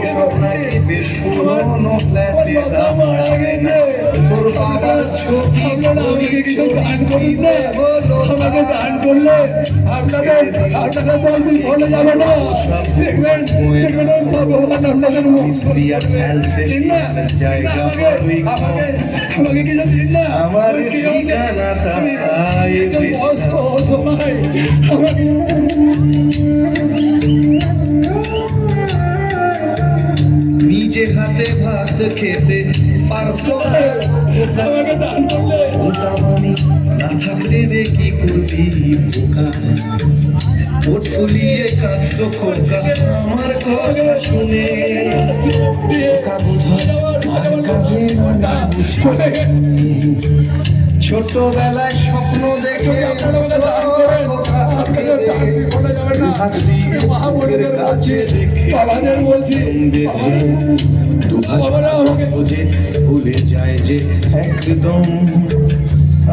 ওসব নাকি বেশ পুরনো ফ্ল্যাটে তোর বাবার ছবি দান করুন না, আমাকে দান করলে আপনাকে বলে যাবে না। দেখবেন ভগবান আপনাদের আমাকে কিছু দিন না, আমার ঠিকানা বয়স্ক সময় নিজে হাতে ভাত খেতে পারছো আমাকে দান করলে না থাকলে রে কি করবি বোকা ওঠ ফুলিয়ে কাঁদতো খোকা আমার কথা শুনে ছোটবেলায় স্বপ্ন দেখে বাবাদের বলছি ভুলে যায় যে একদম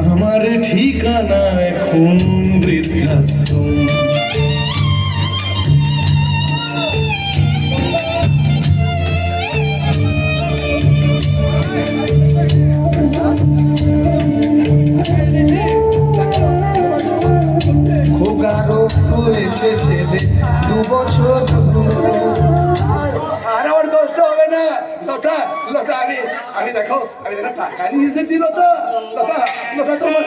আমার ঠিকানা এখন বৃদ্ধাশ্রম খোগারও হয়েছে ছেলে 2 বছর আর আমার কষ্ট হবে না। লতা লতা আমি দেখো টাকা নিয়ে এসেছি। লতা লতা লতা তোমার